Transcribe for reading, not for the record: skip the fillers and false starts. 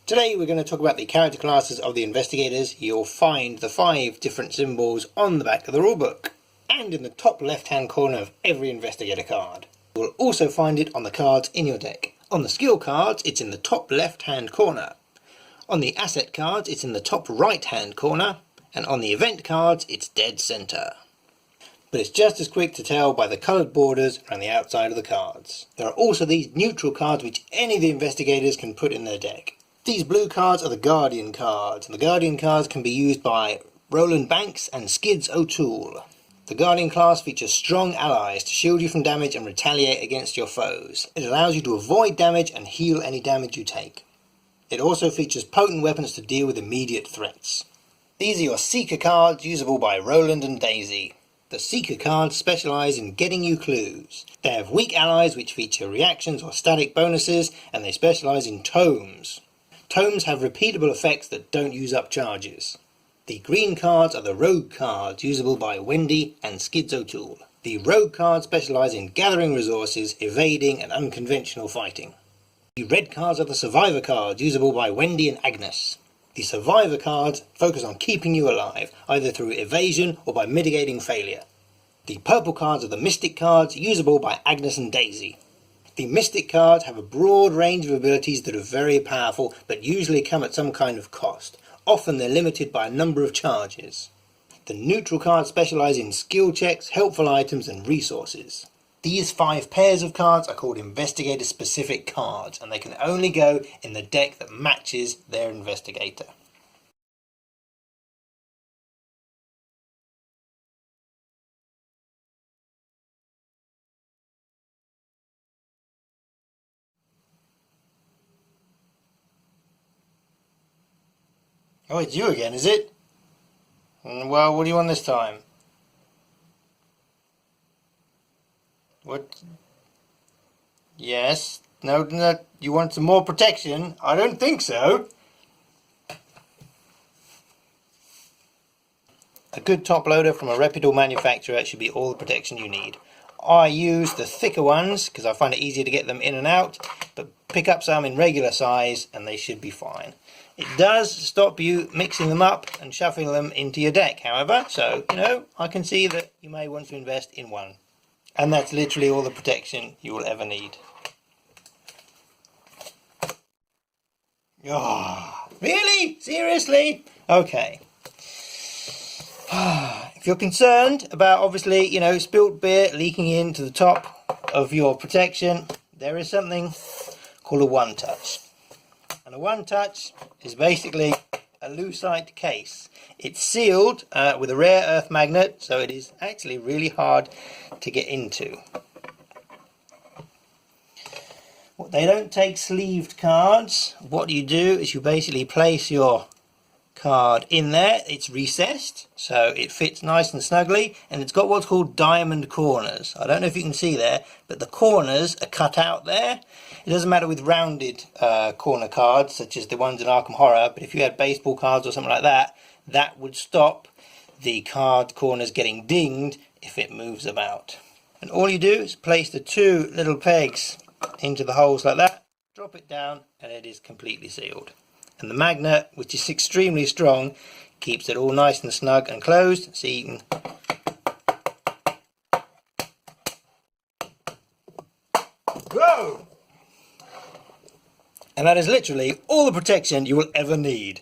Today we're going to talk about the character classes of the investigators. You'll find the 5 different symbols on the back of the rulebook and in the top left hand corner of every investigator card. You will also find it on the cards in your deck. On the skill cards it's in the top left hand corner. On the asset cards it's in the top right hand corner, and on the event cards it's dead centre. But it's just as quick to tell by the coloured borders around the outside of the cards. There are also these neutral cards which any of the investigators can put in their deck. These blue cards are the Guardian cards, and the Guardian cards can be used by Roland Banks and Skids O'Toole. The Guardian class features strong allies to shield you from damage and retaliate against your foes. It allows you to avoid damage and heal any damage you take. It also features potent weapons to deal with immediate threats. These are your Seeker cards, usable by Roland and Daisy. The Seeker cards specialise in getting you clues. They have weak allies which feature reactions or static bonuses, and they specialise in tomes. Tomes have repeatable effects that don't use up charges. The green cards are the Rogue cards, usable by Wendy and Skids O'Toole. The Rogue cards specialise in gathering resources, evading and unconventional fighting. The red cards are the Survivor cards, usable by Wendy and Agnes. The Survivor cards focus on keeping you alive, either through evasion or by mitigating failure. The purple cards are the Mystic cards, usable by Agnes and Daisy. The Mystic cards have a broad range of abilities that are very powerful, but usually come at some kind of cost. Often they're limited by a number of charges. The neutral cards specialise in skill checks, helpful items and resources. These 5 pairs of cards are called investigator specific cards, and they can only go in the deck that matches their investigator. Oh, it's you again, is it? Well, what do you want this time? What? Yes. No, you want some more protection? I don't think so. A good top loader from a reputable manufacturer should be all the protection you need. I use the thicker ones because I find it easier to get them in and out, but pick up some in regular size and they should be fine. It does stop you mixing them up and shuffling them into your deck, however, so, I can see that you may want to invest in one. And that's literally all the protection you will ever need. Oh, really? Seriously? Okay. If you're concerned about, obviously, spilt beer leaking into the top of your protection, there is something called a one-touch. And a one-touch is basically a lucite case. It's sealed with a rare earth magnet, so it is actually really hard to get into. They don't take sleeved cards. What you do is you basically place your card in there. It's recessed, so it fits nice and snugly, and it's got what's called diamond corners. I don't know if you can see there, but the corners are cut out there. It doesn't matter with rounded corner cards, such as the ones in Arkham Horror, but if you had baseball cards or something like that, that would stop the card corners getting dinged if it moves about. And all you do is place the 2 little pegs into the holes like that, drop it down, and it is completely sealed. And the magnet, which is extremely strong, keeps it all nice and snug and closed, so you can go. And that is literally all the protection you will ever need.